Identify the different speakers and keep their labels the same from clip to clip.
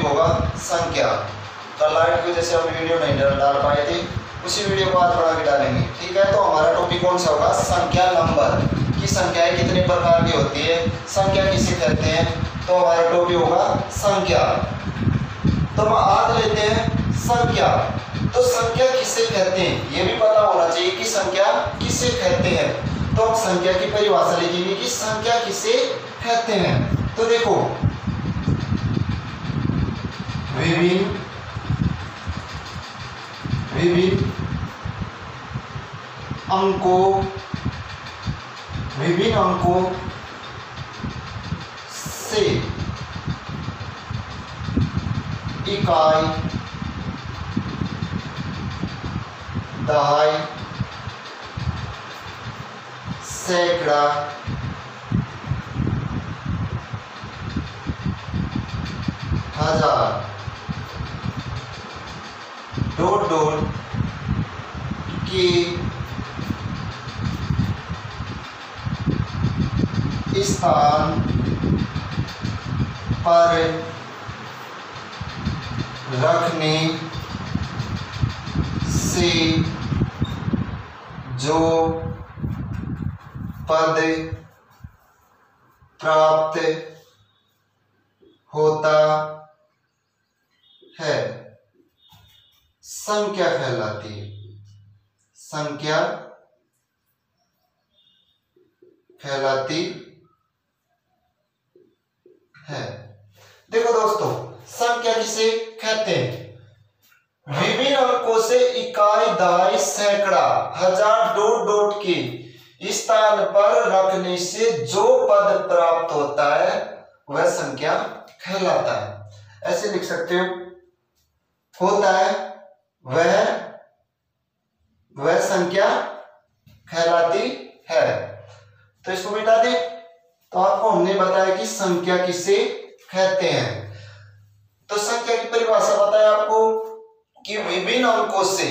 Speaker 1: Topic होगा संख्या। कल लाइट की वजह से हम वीडियो नहीं डाल पाए थे, उसी वीडियो को आज बना के डालेंगे। ठीक है, तो हमारा टॉपिक कौन सा होगा? संख्या। नंबर की संख्याएं कितने प्रकार की होती है, संख्या किसे कहते हैं, तो हमारा टॉपिक होगा संख्या। तो हम आज लेते हैं संख्या। तो संख्या किसे कहते हैं ये भी पता होना चाहिए कि संख्या किसे कहते हैं। तो हम संख्या की परिभाषा लिखेंगे कि संख्या किसे कहते हैं। तो देखो, विभिन्न अंकों से इकाई, दहाई, सैकड़ा, हजार, डॉट के स्थान पर रखने से जो पद प्राप्त होता है संख्या कहलाती है। संख्या कहलाती है। देखो दोस्तों, संख्या किसे कहते हैं? विभिन्न अंकों से इकाई, दहाई, सैकड़ा, हजार, डॉट के स्थान पर रखने से जो पद प्राप्त होता है वह संख्या कहलाता है। ऐसे लिख सकते हो, होता है वह संख्या कहलाती है। तो इसको मिटा दे। तो आपको हमने बताया कि संख्या किसे कहते हैं। तो संख्या की परिभाषा बताया आपको कि विभिन्न अंकों से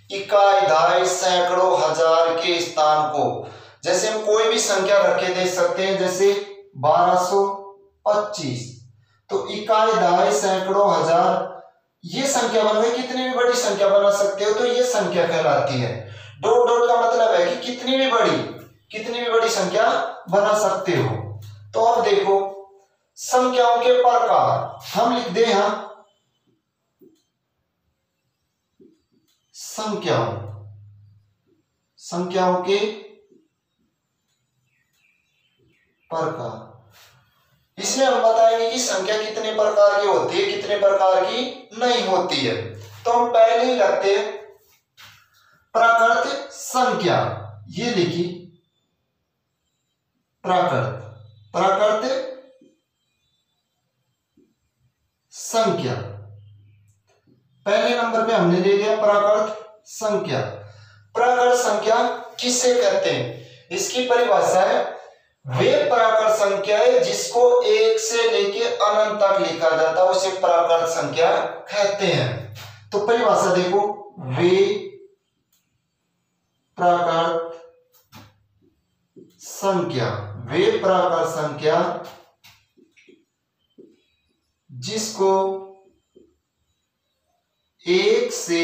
Speaker 1: इकाई, दहाई, सैकड़ों, हजार के स्थान को, जैसे हम कोई भी संख्या रखे दे सकते हैं, जैसे 1225। तो इकाई, दहाई, सैकड़ों, हजार, ये संख्या बन गई। कितनी भी बड़ी संख्या बना सकते हो तो ये संख्या कहलाती है। डॉट का मतलब है कि कितनी भी बड़ी संख्या बना सकते हो। तो अब देखो, संख्याओं के प्रकार हम लिख दे यहां, संख्याओं के प्रकार। इसमें हम बताएंगे कि संख्या कितने प्रकार की होती है, कितने प्रकार की नहीं होती है। तो हम पहले ही लगते हैं प्राकृत संख्या। ये लिखी प्राकृत संख्या। पहले नंबर पे हमने ले लिया प्राकृत संख्या। प्राकृत संख्या किसे कहते हैं? इसकी परिभाषा है, वे प्राकृत संख्या है जिसको 1 से लेके अनंत तक लिखा जाता है उसे प्राकृत संख्या कहते हैं। तो परिभाषा देखो, वे प्राकृत संख्या जिसको 1 से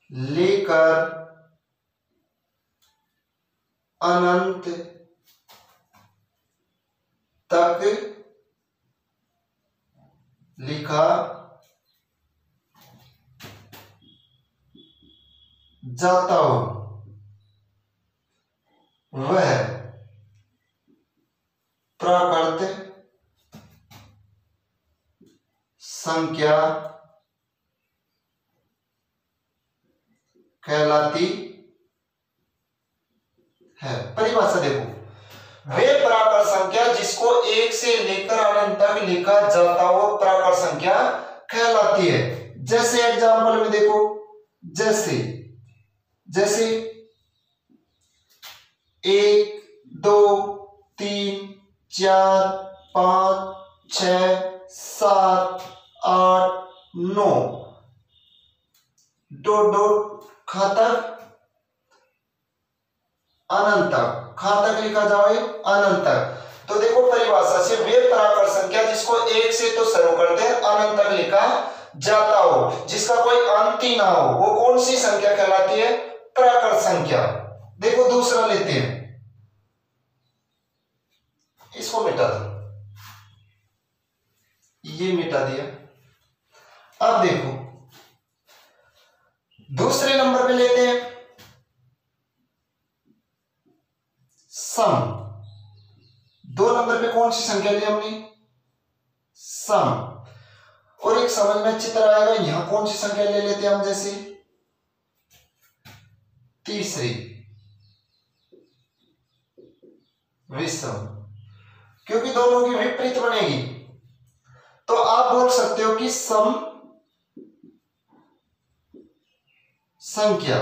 Speaker 1: लेकर अनंत तक लिखा जाता हो वह प्राकृत संख्या कहलाती है। परिभाषा देखो, वे प्राकृत संख्या जिसको 1 से लेकर अनंत तक लिखा जाता हो प्राकृत संख्या कहलाती है। जैसे एग्जाम्पल में देखो, जैसे 1, 2, 3, 4, 5, 6, 7, 8, 9 डॉट खातक अनंत तक, खातक लिखा जाए अनंत तक। तो देखो परिभाषा से वे प्राकृत संख्या जिसको एक से तो शुरू करते हैं अनंत तक लिखा जाता हो, जिसका कोई अंत ही ना हो, वो कौन सी संख्या कहलाती है? प्राकृत संख्या। देखो दूसरा लेते हैं, इसको मिटा दो, ये मिटा दिया। अब देखो दूसरे नंबर पे लेते हैं सम। 2 नंबर पे कौन सी संख्या ली हमने? सम। और एक समझ में अच्छी तरह आएगा, यहां कौन सी संख्या ले लेते हैं हम, जैसे तीसरी विषम, क्योंकि दोनों की विपरीत बनेगी। तो आप बोल सकते हो कि सम संख्या,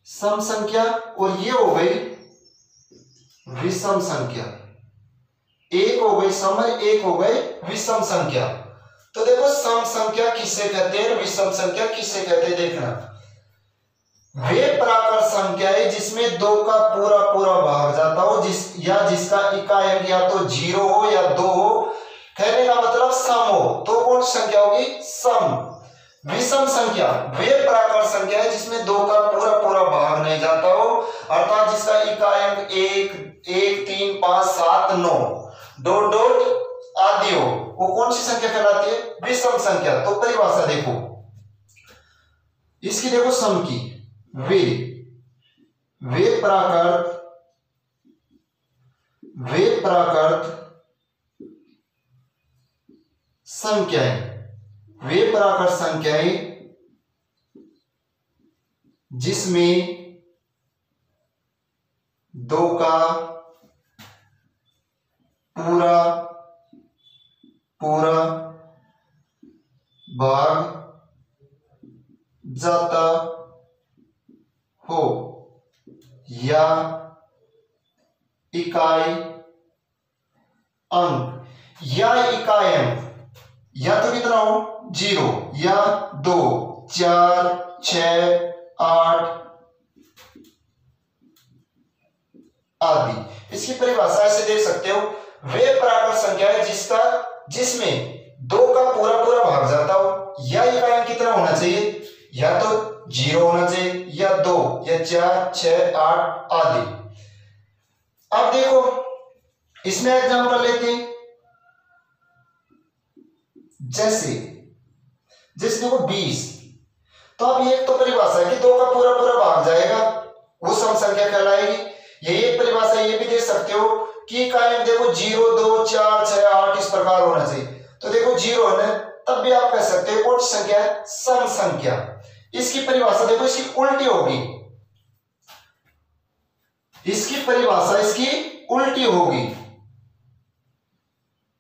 Speaker 1: सम संख्या, और ये हो गई विषम संख्या। एक हो गई सम, एक हो गई विषम संख्या। तो देखो सम संख्या किसे कहते हैं, विषम संख्या किसे कहते हैं, देखना। वे प्राकृत संख्याएं जिसमें 2 का पूरा पूरा भाग जाता हो, जिसका इकाई अंक या तो 0 हो या 2 हो, कहने का मतलब सम हो, तो कौन सी संख्या होगी? सम। विषम संख्या वे प्राकृत संख्या है जिसमें 2 का पूरा पूरा भाग नहीं जाता हो, अर्थात जिसका इकाई अंक 1, 3, 5, 7, 9 डॉट डॉट आदि हो, वो कौन सी संख्या कहलाती है? विषम संख्या। तो परिभाषा देखो इसकी, देखो सम की, वे प्राकृत संख्याएं जिसमें 2 का पूरा भाग जाता हो या इकाई अंक या तो कितना हो? 0 या 2, 4, 6, 8 आदि। इसकी परिभाषा ऐसे देख सकते हो, वे प्राकृत संख्या है जिसमें 2 का पूरा पूरा भाग जाता हो, या इकाई अंक कितना होना चाहिए? या तो 0 होना चाहिए, या 2, या 4, 6, 8 आदि। अब देखो इसमें एग्जांपल लेते हैं, जैसे देखो 20। तो अब ये एक तो परिभाषा है कि 2 का पूरा पूरा भाग जाएगा, वो सम संख्या कहलाएगी। यही एक परिभाषा ये भी दे सकते हो कि इकाई अंक देखो 0, 2, 4, 6, 8 इस प्रकार होना चाहिए। तो देखो 0 है ना, तब भी आप कह सकते हो कौन सी संख्या है? सम संख्या। इसकी परिभाषा देखो इसकी उल्टी होगी, इसकी परिभाषा इसकी उल्टी होगी।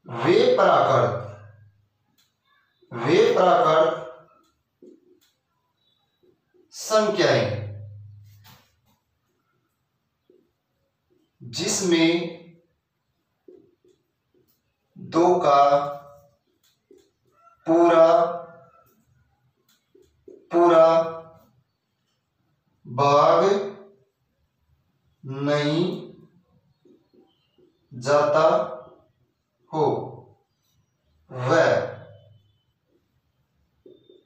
Speaker 1: वे प्राकृत संख्याएं जिसमें 2 का पूरा भाग नहीं जाता हो, वह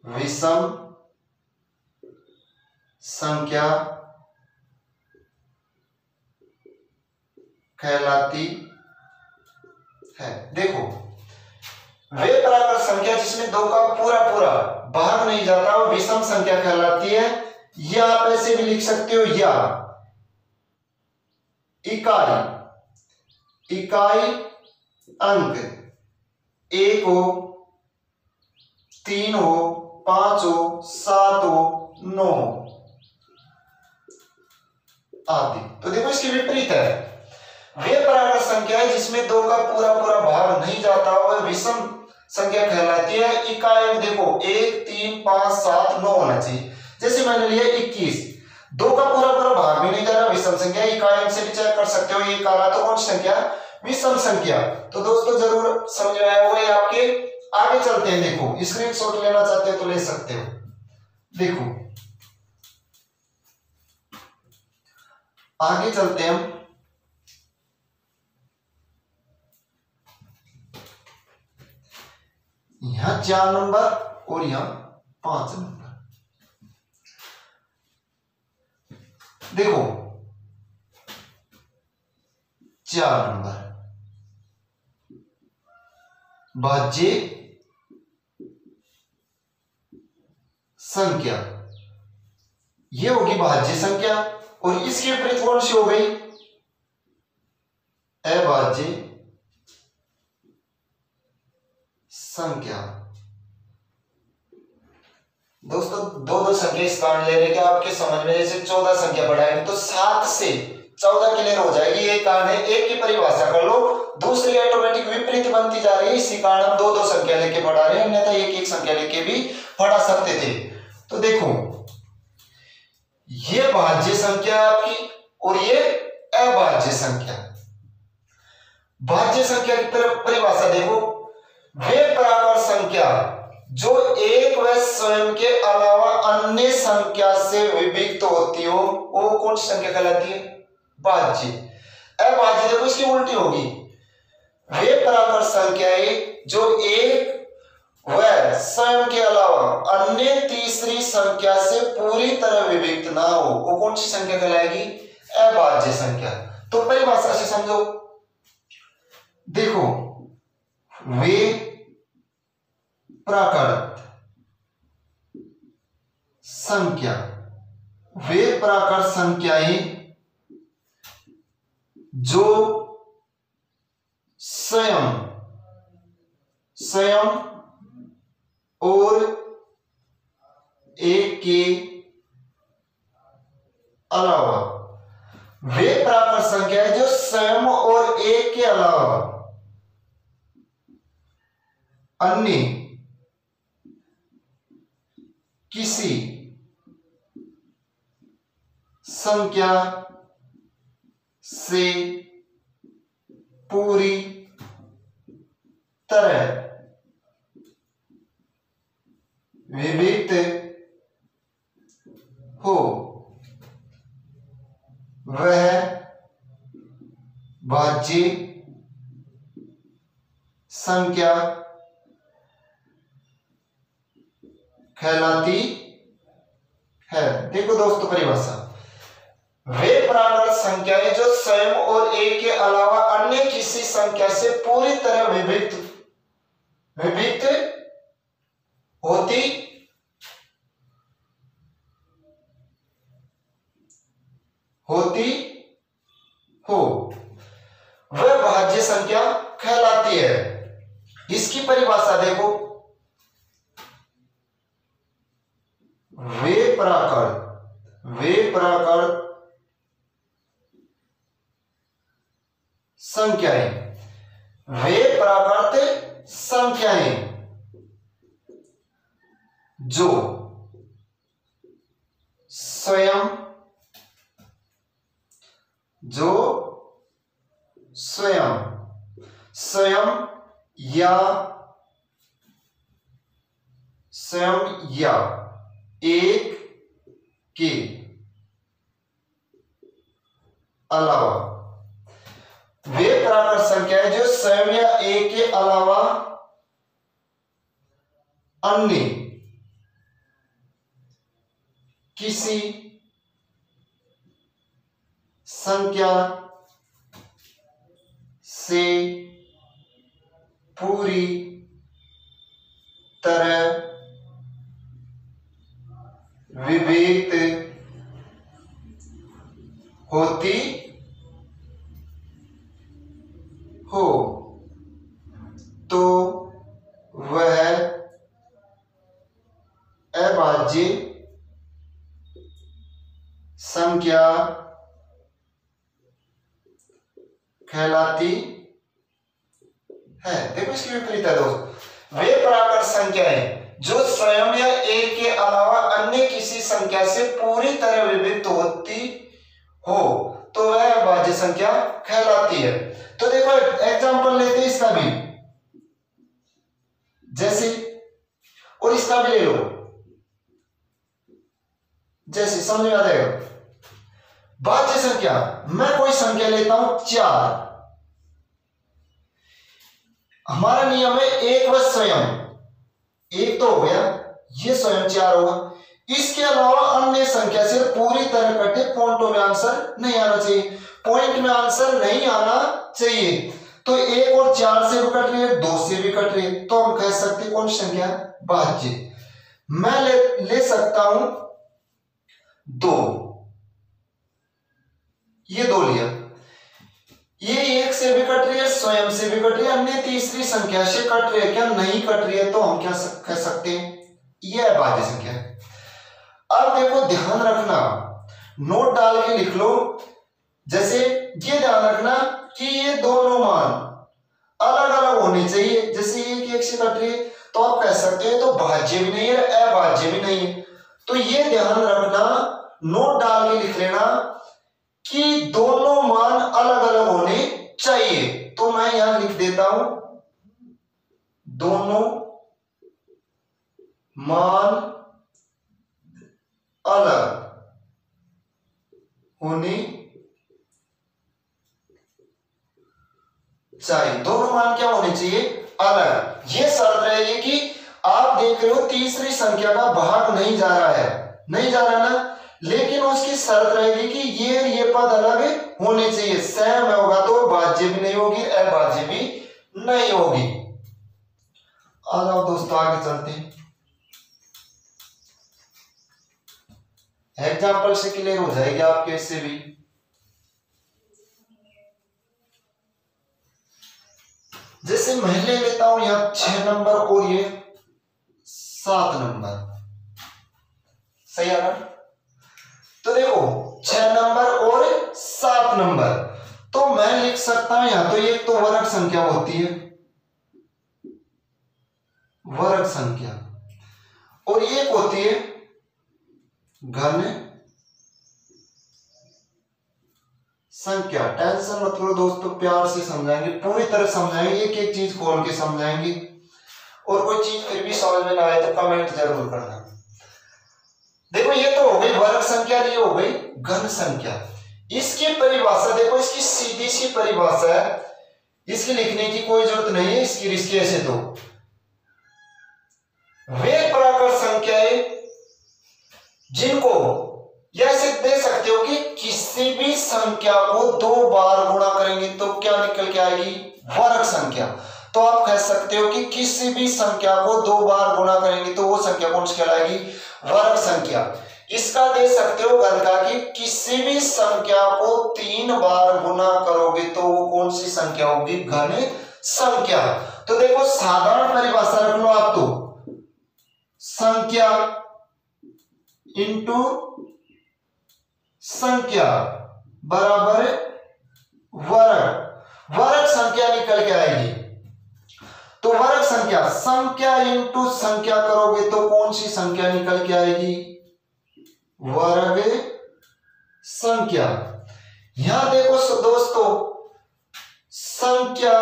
Speaker 1: विषम संख्या कहलाती है। देखो वे प्राकृत संख्या जिसमें 2 का पूरा पूरा भाग नहीं जाता वो विषम संख्या कहलाती है, या आप ऐसे भी लिख सकते हो, या इकाई अंक 1 हो, 3 हो, 5 हो, 7 हो, 9 आदि। तो देखो इसकी विपरीत है, वे प्राकृत संख्या है जिसमें 2 का पूरा पूरा भाग नहीं जाता वह विषम संख्या कहलाती है। इकाई अंक देखो 1, 3, 5, 7, 9 होना चाहिए। जैसे मैंने लिया 21, 2 का पूरा पूरा भाग भी नहीं जा रहा, विषम संख्या। इकाई अंक से भी चेक कर सकते हो, ये काला तो कौन सी संख्या? विषम संख्या। तो दोस्तों जरूर समझ में आया होगा ये आपके। आगे चलते हैं, देखो स्क्रीनशॉट लेना चाहते हो तो ले सकते हो। देखो आगे चलते हैं हम, यहां 4 नंबर और यहां 5 नंबर। देखो 4 नंबर भाज्य संख्या, ये होगी भाज्य संख्या, और इसकी विपरीत कौन सी हो गई? अभाज्य संख्या। दोस्तों दो संख्या इस कारण ले रहे कि आपके समझ में, जैसे 14 संख्या बढ़ाएंगे तो 7 से 14 क्लियर हो जाएगी, ये कारण है। एक की परिभाषा कर लो, दूसरी ऑटोमेटिक विपरीत बनती जा रही है, इसी कारण हम दो संख्या लेके पढ़ा रहे हैं, अन्यथा एक संख्या लेके भी पढ़ा सकते थे। तो देखो ये भाज्य संख्या आपकी और ये अभाज्य संख्या। भाज्य संख्या की तरफ परिभाषा देखो, वे प्राकृत संख्या जो एक व स्वयं के अलावा अन्य संख्या से विभक्त होती हो, वो कौन सी संख्या कहलाती है? भाज्य। अभाज्य देखो इसकी उल्टी होगी, वे प्राकृत संख्याएं जो एक व स्वयं के अलावा अन्य तीसरी संख्या से पूरी तरह विभक्त ना हो, वो कौन सी संख्या कहलाएगी? अभाज्य संख्या। तो परिभाषा से समझो, देखो वे प्राकृत संख्या, वे प्राकृत संख्याएं जो स्वयं और एक के अलावा, वे प्राकृत संख्याएं जो स्वयं और एक के अलावा अन्य किसी संख्या से पूरी तरह विभक्त हो, वह भाज्य संख्या कहलाती है। देखो दोस्तों परिभाषा, वे प्राकृत संख्याएं जो स्वयं और एक के अलावा अन्य किसी संख्या से पूरी तरह विभक्त होती हो, वह भाज्य संख्या कहलाती है। इसकी परिभाषा देखो, वे प्राकृत संख्याएं, वे प्राकृत संख्याएं जो स्वयं या एक के अलावा, वे प्राकृत संख्याएं जो स्वयं या एक के अलावा अन्य किसी संख्या से पूरी तरह विभक्त होती हो, तो वह अभाज्य संख्या कहलाती है। देखो इसकी विपरीत है दोस्त, वे प्राकृत संख्याएं जो स्वयं या एक के अलावा अन्य किसी संख्या से पूरी तरह विभक्त होती हो, तो वह अभाज्य संख्या कहलाती है। तो देखो एग्जांपल लेते हैं इसका भी, जैसे, और इसका भी ले लो, जैसे समझ में आ जाएगा। भाज्य संख्या, मैं कोई संख्या लेता हूं 4, हमारा नियम है एक व स्वयं, एक तो हो गया, ये स्वयं 4 होगा। इसके अलावा अन्य संख्या से पूरी तरह कटे पॉइंटों में आंसर नहीं आना चाहिए, पॉइंट में आंसर नहीं आना चाहिए। तो 1 और 4 से भी कट रही है, 2 से भी कट रही है, तो हम कह सकते हैं कौन सी संख्या भाज्य। मैं ले सकता हूं 2, ये 2 लिया, ये 1 से भी कट रही है, स्वयं से भी कट रही है, अन्य तीसरी संख्या से कट रही है क्या, नहीं कट रही है, तो हम क्या कह सकते हैं यह अभाज्य संख्या है। अब देखो ध्यान रखना, नोट डाल के लिख लो, जैसे ये ध्यान रखना कि ये दोनों मान अलग अलग होने चाहिए। जैसे ये 1 से कट रही है तो आप कह सकते हैं तो भाज्य भी नहीं है, अभाज्य भी नहीं है। तो ये ध्यान रखना, नोट डाल के लिख लेना कि दोनों मान अलग अलग होने चाहिए। तो मैं यहां लिख देता हूं दोनों मान अलग होने चाहिए। दोनों मान क्या होने चाहिए, अलग। ये शर्त रहेगी कि आप देख रहे हो तीसरी संख्या का भाग नहीं जा रहा है, नहीं जा रहा ना, लेकिन उसकी शर्त रहेगी कि ये पद अलग होने चाहिए। सेम होगा तो भाज्य भी नहीं होगी, अभाज्य भी नहीं होगी। आ जाओ दोस्तों आगे चलते हैं, एग्जाम्पल से क्लियर हो जाएगी आपके इससे भी। जैसे मैं ले लेता हूं यहां 6 नंबर और ये 7 नंबर, सही है ना। तो देखो 6 नंबर और 7 नंबर, तो मैं लिख सकता हूं यहां तो ये तो वर्ग संख्या होती है, वर्ग संख्या, और एक होती है घन संख्या। टेंशन मत लो दोस्तों, प्यार से समझाएंगे, पूरी तरह समझाएंगे, एक एक चीज खोल के समझाएंगे। और कोई चीज फिर भी समझ में ना आए तो कमेंट जरूर करना। देखो ये तो हो गई वर्ग संख्या, ये हो गई घन संख्या। इसकी परिभाषा देखो, इसकी सीधी सी परिभाषा है, इसकी लिखने की कोई जरूरत नहीं है, इसकी ऐसे तो वे प्राकृत संख्याएं जिनको ऐसे दे सकते हो कि किसी भी संख्या को 2 बार गुणा करेंगे तो क्या निकल के आएगी, वर्ग संख्या। तो आप कह सकते हो कि किसी भी संख्या को 2 बार गुणा करेंगे तो वो संख्या कौन सी कहलाएगी, वर्ग संख्या। इसका दे सकते हो घन का कि किसी भी संख्या को 3 बार गुणा करोगे तो वो कौन सी संख्या होगी, घन संख्या। तो देखो साधारण परिभाषा रख लो आप, तो संख्या इंटू संख्या बराबर वर्ग, वर्ग संख्या निकल के आएगी। तो वर्ग संख्या, संख्या इंटू संख्या करोगे तो कौन सी संख्या निकल के आएगी, वर्ग संख्या। यहां देखो दोस्तों, संख्या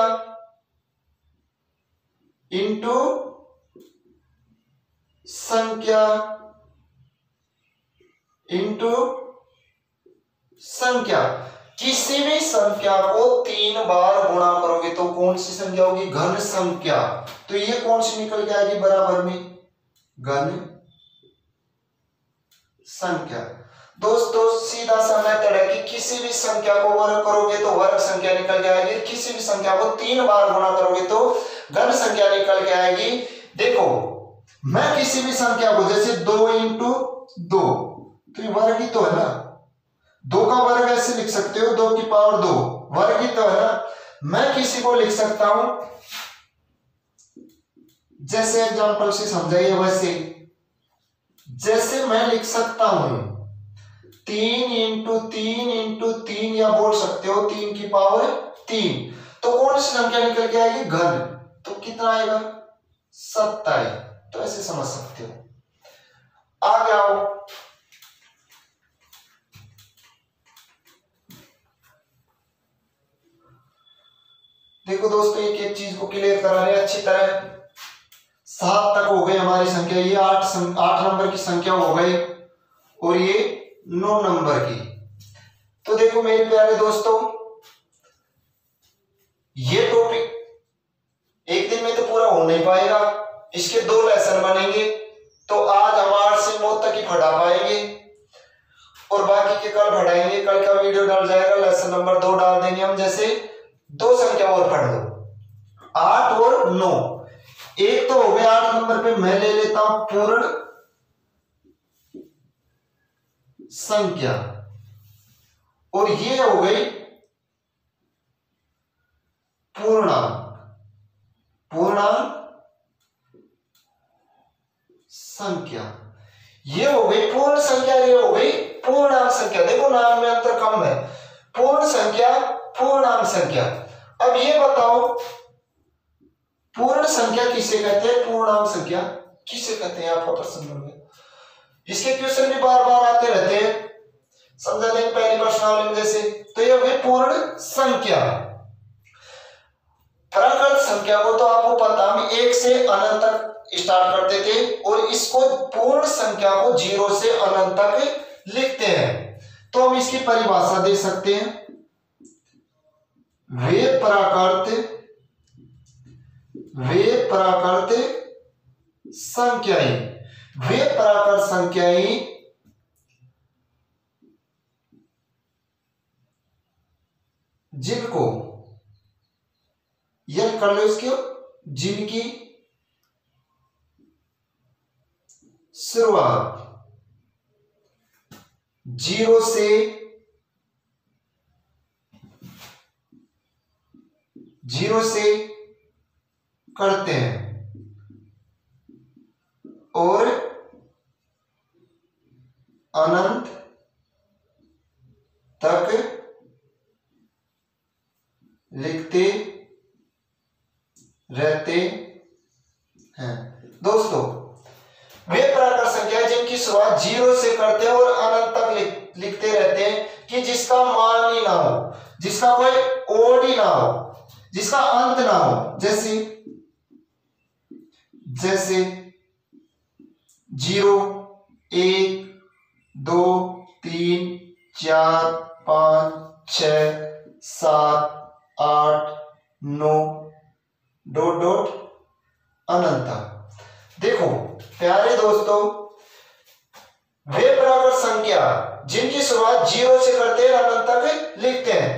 Speaker 1: इंटू संख्या इंटू संख्या, किसी भी संख्या को 3 बार गुणा करोगे तो कौन सी संख्या होगी, घन संख्या। तो ये कौन सी निकल के आएगी, बराबर में घन संख्या। दोस्तों सीधा सा मेथड है कि किसी भी संख्या को वर्ग करोगे तो वर्ग संख्या निकल के आएगी, किसी भी संख्या को 3 बार गुणा करोगे तो घन संख्या निकल के आएगी। देखो मैं किसी भी संख्या को, जैसे 2 इंटू 2, तो ये वर्ग ही तो है ना, 2 का वर्ग ऐसे लिख सकते हो, 2 की पावर 2, वर्ग ही तो है ना। मैं किसी को लिख सकता हूं, जैसे एग्जांपल से समझाइए वैसे, जैसे मैं लिख सकता हूं 3 इंटू 3 इंटू 3, या बोल सकते हो 3 की पावर 3, तो कौन सी संख्या निकल के आएगी, घन। तो कितना आएगा, 27। तो ऐसे समझ सकते हो। आगे आओ, देखो दोस्तों एक एक चीज को क्लियर करा रहे अच्छी तरह। 7 तक हो गई हमारी संख्या, ये 8 नंबर की संख्या हो गई, और ये 9 नंबर की। तो देखो मेरे प्यारे दोस्तों, ये टॉपिक एक दिन में तो पूरा हो नहीं पाएगा, इसके 2 लेसन बनेंगे, तो आज हम 8 से 9 तक ही पढ़ा पाएंगे और बाकी के कल पढ़ाएंगे। कल का वीडियो डाल जाएगा, लेसन नंबर 2 डाल देंगे हम। जैसे 2 संख्या और पढ़ लो, 8 और 9। एक तो हो गया 8 नंबर पे मैं ले लेता हूं पूर्ण संख्या, और ये हो गई पूर्णांक संख्या। ये हो गई पूर्ण संख्या, ये हो गई पूर्णांक संख्या। देखो नाम में अंतर कम है, पूर्ण संख्या पूर्णांक संख्या। अब ये बताओ पूर्ण संख्या किसे कहते हैं, पूर्णांक संख्या किसे कहते हैं? आपका प्रश्न में इसके क्वेश्चन भी बार बार आते रहते हैं, समझा देंगे पहली प्रश्नावली में जैसे। तो ये हो गई पूर्ण संख्या। प्राकृत संख्या को तो आपको पता, हम 1 से अनंत तक स्टार्ट करते थे और इसको पूर्ण संख्या को 0 से अनंत तक लिखते हैं। तो हम इसकी परिभाषा दे सकते हैं, वे प्राकृत संख्याएं, वे प्राकृत संख्याएं जिनको, यह कर लो इसके, जिनकी शुरुआत 0 से करते हैं और अनंत तक लिखते रहते हैं। दोस्तों, वे प्राकृत संख्या जिनकी शुरुआत 0 से करते हैं और अनंत तक लिखते रहते हैं, कि जिसका मान ही ना हो, जिसका कोई ओड ही ना हो, जिसका अंत ना हो। जैसे 0, 1, 2, 3, 4, 5, 6, 7, 8, 9 डॉट डॉट अनंत। देखो प्यारे दोस्तों, वे प्राकृत संख्या जिनकी शुरुआत 0 से करते हैं अनंत तक लिखते हैं।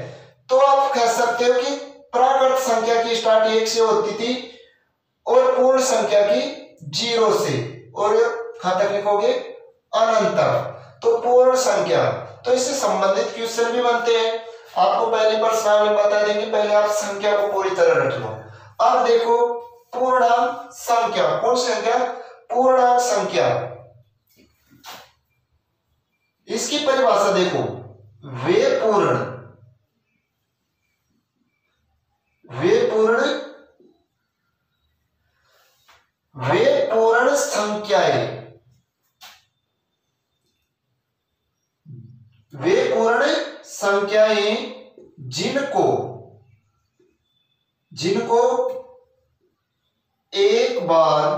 Speaker 1: तो आप कह सकते हो कि प्राकृत संख्या की स्टार्ट 1 से होती थी और पूर्ण संख्या की 0 से, और कहां तक लिखोगे, अनंत तक। तो पूर्ण संख्या, तो इससे संबंधित क्वेश्चन भी बनते हैं, आपको पहली प्रश्नावली में बता देंगे। पहले आप संख्या को पूरी तरह रट लो। अब देखो पूर्णांक संख्या, कौन सी संख्या, पूर्णांक संख्या। इसकी परिभाषा देखो, वे पूर्ण संख्याएं, वे पूर्ण संख्याएं जिनको एक बार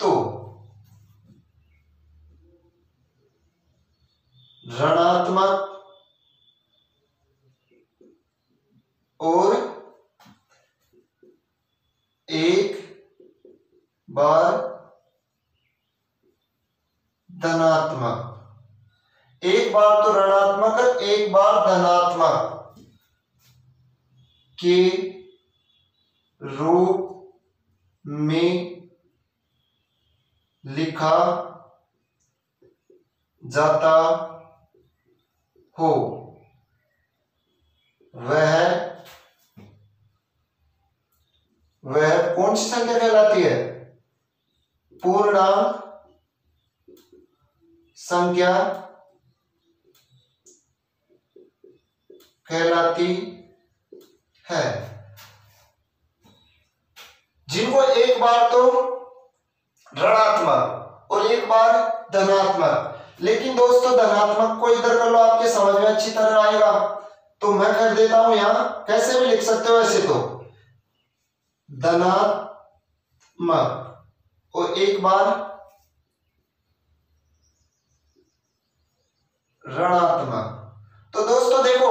Speaker 1: तो ऋणात्मक और एक बार धनात्मक, एक बार तो ऋणात्मक, एक बार धनात्मक के रूप में लिखा जाता हो, वह कौन सी संख्या कहलाती है, पूर्णांक संख्या कहलाती है। जिनको एक बार तो ऋणात्मक और एक बार धनात्मक। लेकिन दोस्तों धनात्मक को इधर कर लो, आपके समझ में अच्छी तरह आएगा। तो मैं कर देता हूं, यहां कैसे भी लिख सकते हो ऐसे, तो धनात्मक और एक बार ऋणात्मक। तो दोस्तों देखो,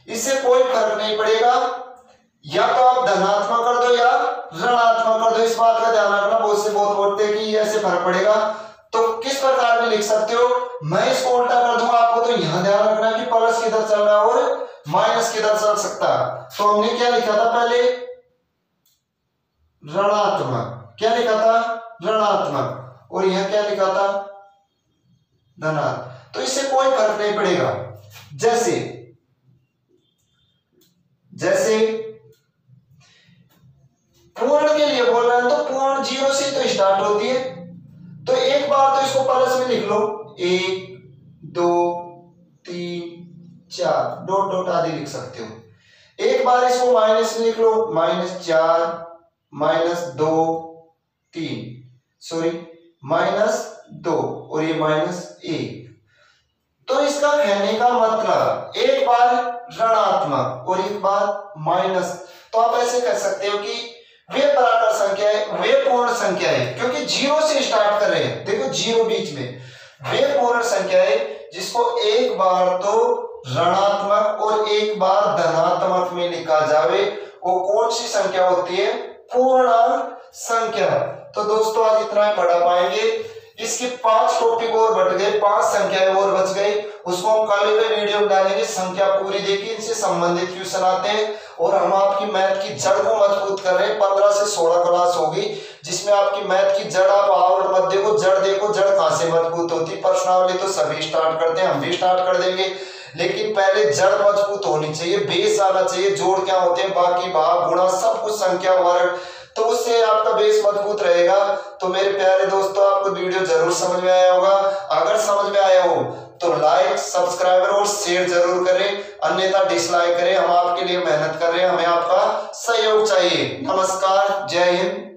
Speaker 1: इससे कोई फर्क नहीं पड़ेगा या तो आप धनात्मक कर दो या ऋणात्मक कर दो। इस बात का ध्यान रखना, बहुत से बहुत बोलते हैं कि ये ऐसे फर्क पड़ेगा, तो किस प्रकार में लिख सकते हो, मैं इसको उल्टा कर दूंगा, आपको तो यहां ध्यान रखना है कि प्लस किधर चल रहा है और माइनस किधर चल सकता है। तो हमने क्या लिखा था पहले, ऋणात्मक, क्या लिखा था, ऋणात्मक, और यहां क्या लिखा था, धनात्मक। तो इससे कोई फर्क नहीं पड़ेगा। जैसे जैसे पूर्ण के लिए बोल रहे हैं तो पूर्ण 0 से तो स्टार्ट होती है, तो एक बार तो इसको प्लस में लिख लो, 1 2 3 4 डॉट डॉट आदि लिख सकते हो। एक बार इसको माइनस में लिख लो, -4 -2 3 सॉरी -2 और ये -1। तो इसका कहने का मतलब एक बार ऋणात्मक और एक बार माइनस, तो आप ऐसे कह सकते हो कि वे पराकार संख्या है, वे पूर्ण संख्या है, क्योंकि 0 से स्टार्ट कर रहे हैं, देखो 0 बीच में, वे पूर्ण संख्या है जिसको एक बार तो ऋणात्मक और एक बार धनात्मक में लिखा जावे, वो कौन सी संख्या होती है, पूर्णांक संख्या। तो दोस्तों आज इतना ही पढ़ा पाएंगे, इसके 5 टॉपिक और बढ़ गए, 5 संख्याएं और बच गई, उसको हम कल के वीडियो में डालेंगे। संख्या पूरी देखिए, इनसे संबंधित क्वेश्चन आते हैं और हम आपकी मैथ की जड़ को मजबूत कर रहे हैं। 15 से 16 क्लास होगी जिसमें आपकी मैथ की जड़, आप और मत देखो, जड़ देखो, जड़ कहां से मजबूत होती। प्रश्नावली तो सभी स्टार्ट करते हैं, हम भी स्टार्ट कर देंगे, लेकिन पहले जड़ मजबूत होनी चाहिए, बेस आना चाहिए, जोड़ क्या होते हैं, बाकी भाग गुणा सब कुछ, संख्या वर्ग, तो उससे आपका बेस मजबूत रहेगा। तो मेरे प्यारे दोस्तों आपको वीडियो जरूर समझ में आया होगा, अगर समझ में आया हो तो लाइक, सब्सक्राइब और शेयर जरूर करें, अन्यथा डिसलाइक करें। हम आपके लिए मेहनत कर रहे हैं, हमें आपका सहयोग चाहिए। नमस्कार, जय हिंद।